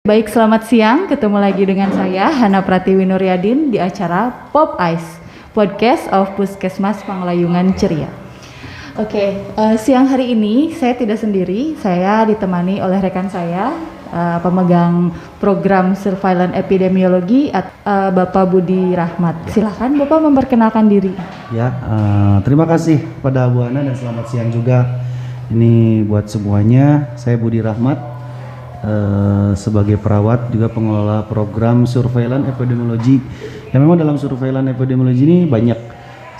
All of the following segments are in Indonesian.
Baik, selamat siang. Ketemu lagi dengan saya, Hana Pratiwi Nuryadin, di acara Pop Ice, Podcast of Puskesmas Panglayungan Ceria. Oke, siang hari ini saya tidak sendiri, saya ditemani oleh rekan saya, pemegang program Surveillance Epidemiologi, Bapak Budi Rahmat. Silahkan Bapak memperkenalkan diri. Ya, terima kasih pada Bu Hana dan selamat siang juga. Ini buat semuanya, saya Budi Rahmat. Sebagai perawat juga pengelola program Surveillance Epidemiologi. Ya memang dalam Surveillance Epidemiologi ini banyak.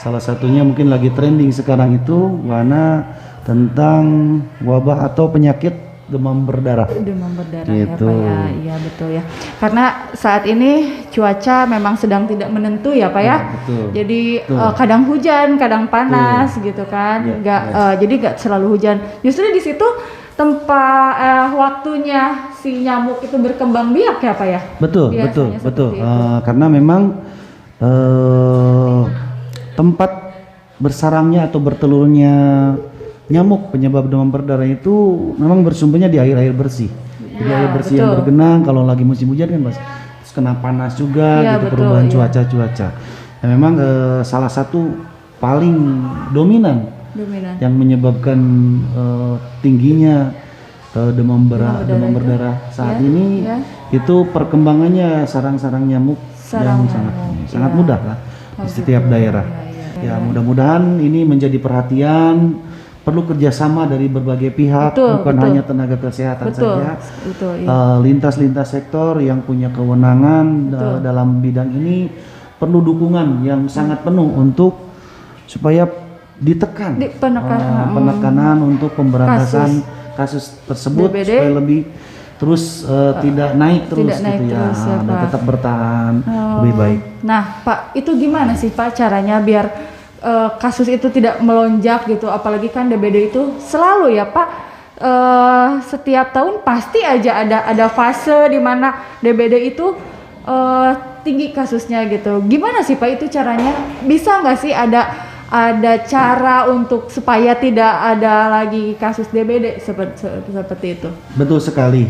Salah satunya mungkin lagi trending sekarang itu Wana tentang wabah atau penyakit demam berdarah. Demam berdarah gitu. Ya Pak ya, iya betul ya. Karena saat ini cuaca memang sedang tidak menentu ya Pak ya. Betul. Jadi Betul. Kadang hujan, kadang panas gitu kan. Ya, Jadi nggak selalu hujan. Justru di situ tempat waktunya si nyamuk itu berkembang biak ya Pak ya. Betul, Biasanya betul. seperti itu. Karena memang tempat bersarangnya atau bertelurnya nyamuk penyebab demam berdarah itu memang bersumbernya di air bersih. Jadi Ya, air bersih betul. yang bergenang kalau lagi musim hujan kan Mas, terus kena panas juga Ya, gitu, betul, perubahan ya. cuaca. Ya, memang salah satu paling dominan yang menyebabkan tingginya demam berdarah saat ini itu perkembangannya sarang-sarang nyamuk yang sangat mudah lah di setiap daerah. Ya, mudah-mudahan ini menjadi perhatian, perlu kerjasama dari berbagai pihak, bukan hanya tenaga kesehatan saja, lintas sektor yang punya kewenangan dalam bidang ini perlu dukungan yang sangat penuh untuk supaya ditekan penekanan untuk pemberantasan kasus tersebut DBD, supaya lebih terus tidak naik terus gitu ya, dan tetap bertahan lebih baik. Nah Pak, itu gimana sih Pak caranya biar kasus itu tidak melonjak gitu, apalagi kan DBD itu selalu ya Pak, setiap tahun pasti aja ada fase di mana DBD itu tinggi kasusnya gitu. Gimana sih Pak itu caranya? Bisa nggak sih ada cara untuk supaya tidak ada lagi kasus DBD seperti itu? Betul sekali.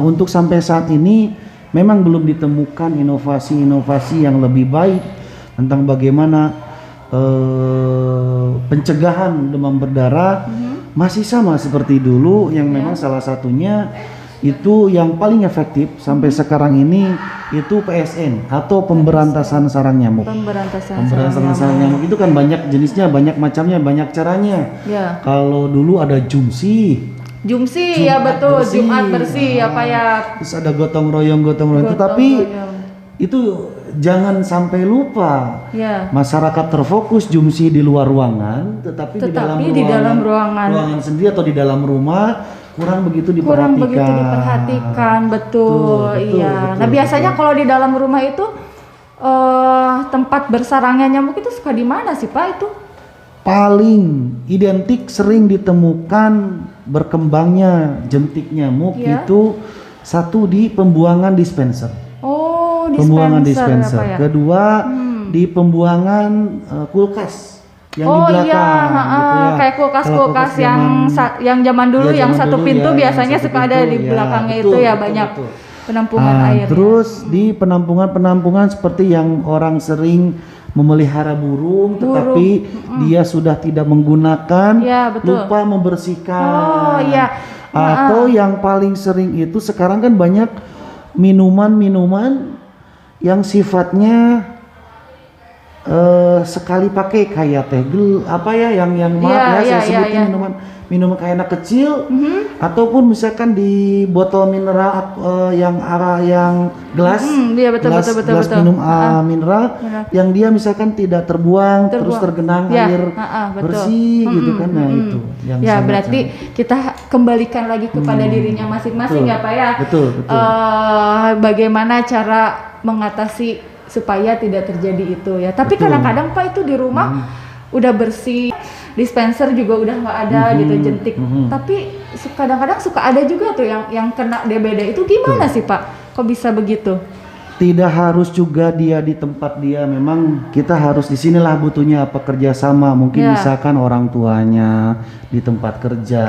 Untuk sampai saat ini memang belum ditemukan inovasi-inovasi yang lebih baik tentang bagaimana pencegahan demam berdarah. Masih sama seperti dulu yang memang salah satunya itu yang paling efektif sampai sekarang ini itu PSN atau pemberantasan sarang nyamuk. Pemberantasan sarang nyamuk itu kan banyak jenisnya, banyak macamnya, banyak caranya. Ya. Kalau dulu ada Jumsi ya betul, Jumat bersih ya Pak ya. Terus ada gotong royong. Tetapi itu jangan sampai lupa. Ya. Masyarakat terfokus Jumsi di luar ruangan, tetapi di dalam ruangan sendiri atau di dalam rumah kurang begitu diperhatikan. Betul. Nah biasanya kalau di dalam rumah itu tempat bersarangnya nyamuk itu suka di mana sih Pak itu? Paling identik sering ditemukan berkembangnya jentik nyamuk itu satu di pembuangan dispenser. Pembuangan dispenser. Ya? Kedua di pembuangan kulkas. Yang di belakang, gitu ya. Kayak kulkas yang zaman dulu yang satu pintu biasanya suka ada di belakangnya itu ya banyak penampungan air. Terus di penampungan seperti yang orang sering memelihara burung. Tetapi dia sudah tidak menggunakan, lupa membersihkan. Atau yang paling sering itu sekarang kan banyak minuman yang sifatnya sekali pakai kayak teh yang saya sebutnya minuman kayak anak kecil, ataupun misalkan di botol mineral yang gelas gelas minum mineral yang dia misalkan tidak terbuang. Terus tergenang air bersih gitu kan. Nah itu yang berarti kita kembalikan lagi kepada dirinya masing-masing ya Pak ya. Betul. Bagaimana cara mengatasi supaya tidak terjadi itu ya. Tapi kadang-kadang Pak itu di rumah udah bersih, dispenser juga udah nggak ada gitu jentik. Tapi kadang-kadang suka ada juga tuh yang kena DBD itu gimana sih Pak? Kok bisa begitu? tidak harus juga dia di tempat dia, memang kita harus di sinilah butuhnya apa kerjasama. Mungkin misalkan orang tuanya di tempat kerja,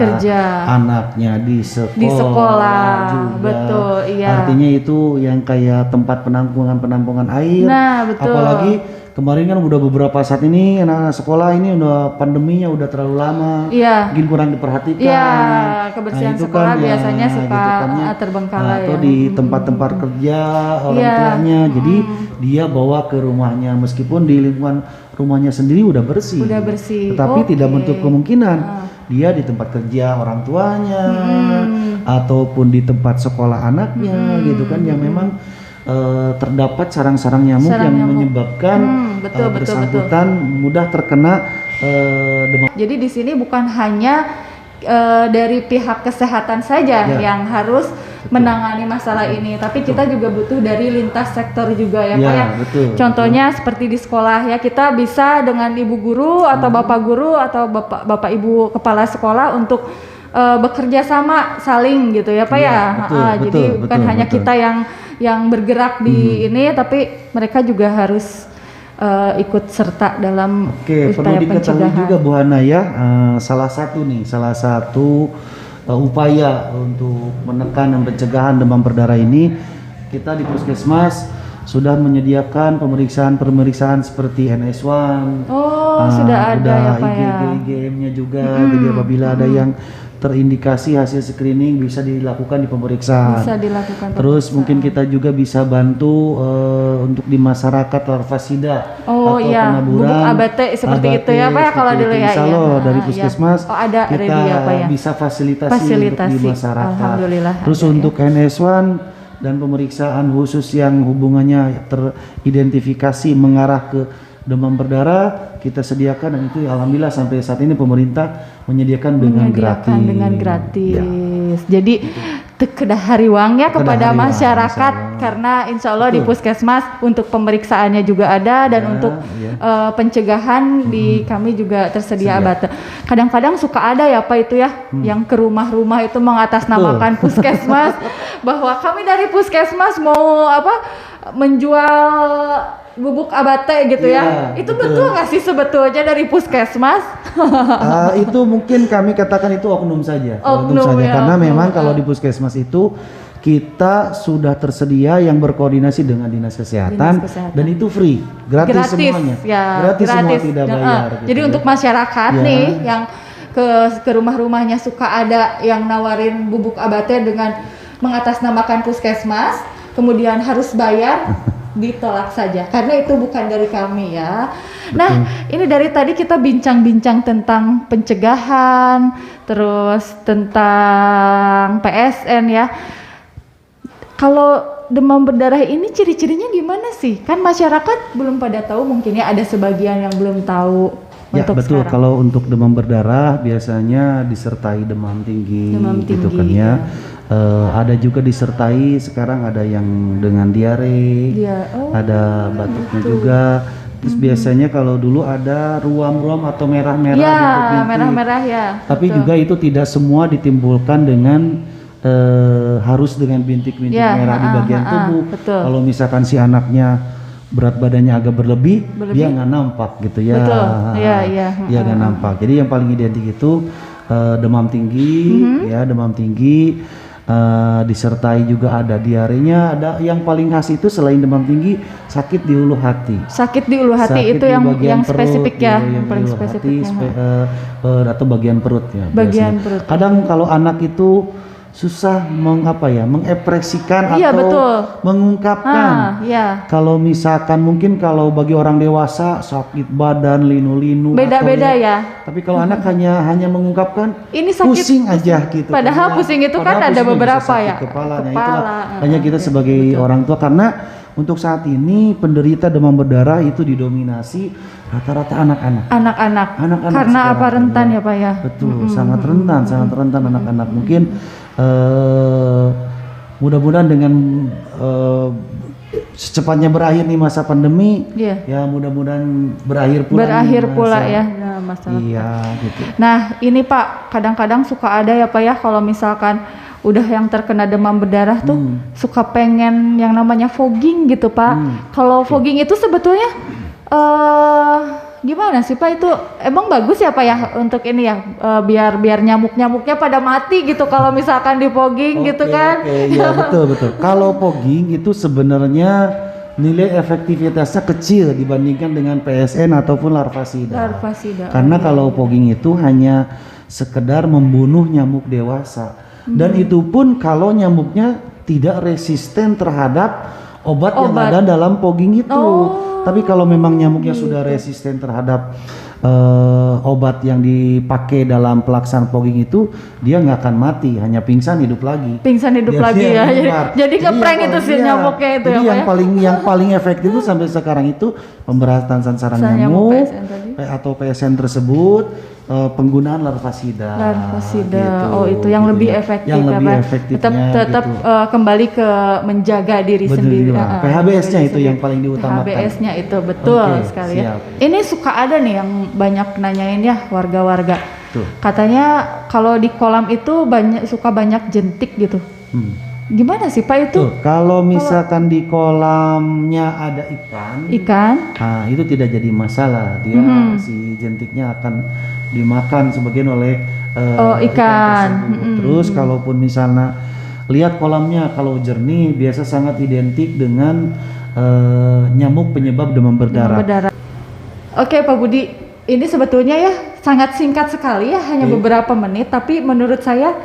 anaknya di sekolah juga. Betul, iya. Artinya itu yang kayak tempat penampungan air. Nah, betul. Apalagi kemarin kan udah beberapa saat ini anak-anak sekolah ini udah pandeminya udah terlalu lama, mungkin kurang diperhatikan. Iya, kebersihan sekolah kan, biasanya ya, suka gitu kan, ya. terbengkalai atau di tempat-tempat kerja orang tuanya, jadi dia bawa ke rumahnya meskipun di lingkungan rumahnya sendiri udah bersih, tetapi tidak menutup kemungkinan dia di tempat kerja orang tuanya ataupun di tempat sekolah anaknya gitu kan, yang memang terdapat sarang-sarang nyamuk yang menyebabkan bersangkutan mudah terkena demam. Jadi di sini bukan hanya dari pihak kesehatan saja yang harus menangani masalah ini, tapi kita juga butuh dari lintas sektor juga ya Pak ya. Contohnya seperti di sekolah ya, kita bisa dengan ibu guru atau bapak guru atau bapak ibu kepala sekolah untuk bekerja sama saling gitu ya Pak ya. Jadi bukan hanya kita yang bergerak di ini, tapi mereka juga harus ikut serta dalam upaya perlu diketahui juga Bu Hana ya, salah satu upaya untuk menekan dan pencegahan demam berdarah ini, kita di Puskesmas sudah menyediakan pemeriksaan seperti NS1. Sudah ada ya Pak ya. IgM-nya juga, jadi apabila ada yang terindikasi hasil screening bisa dilakukan di pemeriksaan. Terus mungkin kita juga bisa bantu untuk di masyarakat larva sida atau penaburan bubuk ABT seperti itu ya Pak ya, kalau dulu ya. Dari Puskesmas ada kita ya, Pak, ya? bisa fasilitasi untuk di masyarakat. Alhamdulillah. Terus untuk NS1 dan pemeriksaan khusus yang hubungannya teridentifikasi mengarah ke demam berdarah kita sediakan, dan itu alhamdulillah sampai saat ini pemerintah menyediakan dengan gratis. Jadi kedah hariwangnya kepada masyarakat, karena insya Allah di Puskesmas untuk pemeriksaannya juga ada, dan untuk pencegahan di kami juga tersedia ABT. Kadang-kadang suka ada ya Pak itu ya, yang ke rumah-rumah itu mengatasnamakan Puskesmas bahwa kami dari Puskesmas mau menjual bubuk ABT gitu ya. Itu betul nggak sih sebetulnya dari Puskesmas? Itu mungkin kami katakan itu oknum saja. Karena memang kalau di Puskesmas itu kita sudah tersedia yang berkoordinasi dengan Dinas Kesehatan. Dan itu free, gratis semuanya. Gratis semua, tidak bayar. Jadi untuk masyarakat nih yang ke rumah-rumahnya suka ada yang nawarin bubuk ABT dengan mengatasnamakan Puskesmas, kemudian harus bayar, ditolak saja karena itu bukan dari kami ya. Nah, ini dari tadi kita bincang-bincang tentang pencegahan, terus tentang PSN ya. Kalau demam berdarah ini ciri-cirinya gimana sih? Kan masyarakat belum pada tahu, mungkin ya ada sebagian yang belum tahu. Ya betul, sekarang. Kalau untuk demam berdarah biasanya disertai demam tinggi gitu kan ya. Ada juga disertai, sekarang ada yang dengan diare, ada batuknya juga. Terus biasanya kalau dulu ada ruam-ruam atau merah-merah di bintik. Merah-merah ya. Tapi juga itu tidak semua ditimbulkan dengan harus dengan bintik-bintik merah di bagian tubuh. Kalau misalkan si anaknya berat badannya agak berlebih, dia nggak nampak gitu ya. Dia nggak nampak. Jadi yang paling identik itu demam tinggi, demam tinggi. Disertai juga ada diarenya. Ada yang paling khas itu selain demam tinggi, sakit di ulu hati. Sakit di ulu hati itu yang spesifik ya, yang paling spesifik atau bagian perut ya. Bagian perut. Kadang kalau anak itu susah mengekspresikan atau mengungkapkan. Kalau misalkan mungkin kalau bagi orang dewasa sakit badan, linu-linu, beda-beda ya. Tapi kalau anak hanya mengungkapkan ini sakit, pusing aja gitu. Padahal pusing itu kan ada beberapa ya. Kepalanya itulah hanya kita sebagai orang tua, karena untuk saat ini penderita demam berdarah itu didominasi rata-rata anak-anak. Anak-anak karena apa, rentan ya Pak ya. Betul, sangat rentan anak-anak. Mungkin mudah-mudahan dengan secepatnya berakhir nih masa pandemi, ya mudah-mudahan berakhir pula ya masalah. Gitu. Nah ini Pak, kadang-kadang suka ada ya Pak ya, kalau misalkan udah yang terkena demam berdarah tuh suka pengen yang namanya fogging gitu Pak. Kalau fogging itu sebetulnya gimana sih Pak, itu emang bagus ya Pak ya untuk ini ya, biar nyamuk-nyamuknya pada mati gitu kalau misalkan di fogging gitu kan? Ya betul. Kalau fogging itu sebenarnya nilai efektivitasnya kecil dibandingkan dengan PSN ataupun larvasida. Karena kalau fogging itu hanya sekedar membunuh nyamuk dewasa, dan itu pun kalau nyamuknya tidak resisten terhadap obat yang ada dalam fogging itu. Tapi kalau memang nyamuknya sudah resisten terhadap obat yang dipakai dalam pelaksanaan fogging itu, dia nggak akan mati, hanya pingsan hidup lagi. Jadi ngeprank itu si nyamuknya itu. Jadi yang paling efektif itu sampai sekarang itu pemberantasan sarang nyamuk atau PSN tersebut, penggunaan larvasida. Gitu. Itu yang lebih efektif. Yang lebih efektifnya tetap gitu. Kembali ke menjaga diri sendiri. PHBS-nya itu yang paling diutamakan. PHBS-nya itu betul sekali ya. Ini suka ada nih yang banyak nanyain ya warga-warga. Katanya kalau di kolam itu suka banyak jentik gitu. Gimana sih Pak itu? Kalau misalkan di kolamnya ada ikan, nah itu tidak jadi masalah. Dia si jentiknya akan dimakan sebagian oleh ikan tersebut. Terus kalaupun misalnya lihat kolamnya kalau jernih, biasa sangat identik dengan nyamuk penyebab demam berdarah. Oke Pak Budi, ini sebetulnya ya sangat singkat sekali ya, hanya beberapa menit, tapi menurut saya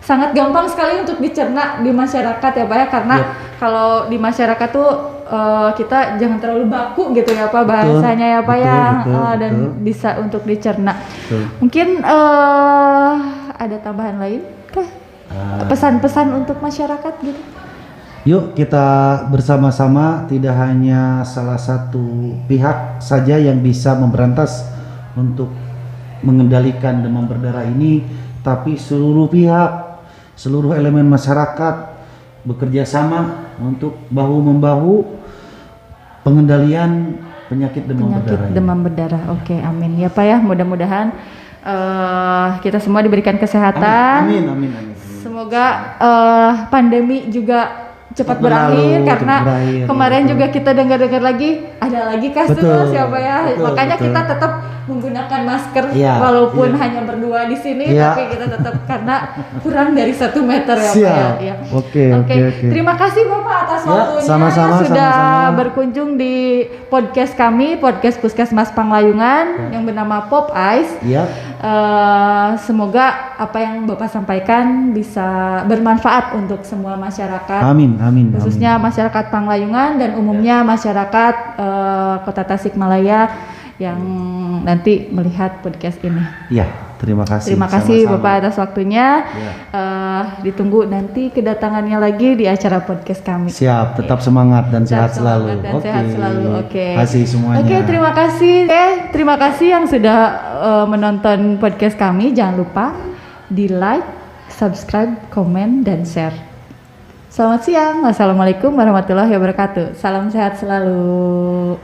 sangat gampang sekali untuk dicerna di masyarakat ya Pak ya, karena kalau di masyarakat tuh kita jangan terlalu baku gitu ya Pak bahasanya ya Pak dan bisa untuk dicerna. Mungkin ada tambahan lain kah? Pesan-pesan untuk masyarakat gitu? Yuk kita bersama-sama, tidak hanya salah satu pihak saja yang bisa memberantas untuk mengendalikan demam berdarah ini, tapi seluruh pihak, seluruh elemen masyarakat bekerja sama untuk bahu-membahu pengendalian penyakit demam berdarah. Oke, amin ya Pak ya. Mudah-mudahan kita semua diberikan kesehatan. Amin. Semoga pandemi juga cepat berakhir, karena kemarin juga kita dengar-dengar lagi ada lagi kasus ya Pak ya. Makanya kita tetap menggunakan masker walaupun hanya berdua di sini, tapi kita tetap karena kurang dari 1 meter ya Pak ya. Oke. Terima kasih Bapak atas waktunya sudah berkunjung di podcast kami, podcast Puskesmas Panglayungan yang bernama Pop Ice. Semoga apa yang Bapak sampaikan bisa bermanfaat untuk semua masyarakat. Amin. Khususnya masyarakat Panglayungan dan umumnya masyarakat Kota Tasikmalaya yang nanti melihat podcast ini. Terima kasih. Terima kasih Bapak atas waktunya. Ditunggu nanti kedatangannya lagi di acara podcast kami. Siap, tetap semangat dan sehat selalu. Oke. Kasih semuanya. Terima kasih. Terima kasih yang sudah menonton podcast kami. Jangan lupa di like, subscribe, komen, dan share. Selamat siang. Wassalamualaikum warahmatullahi wabarakatuh. Salam sehat selalu.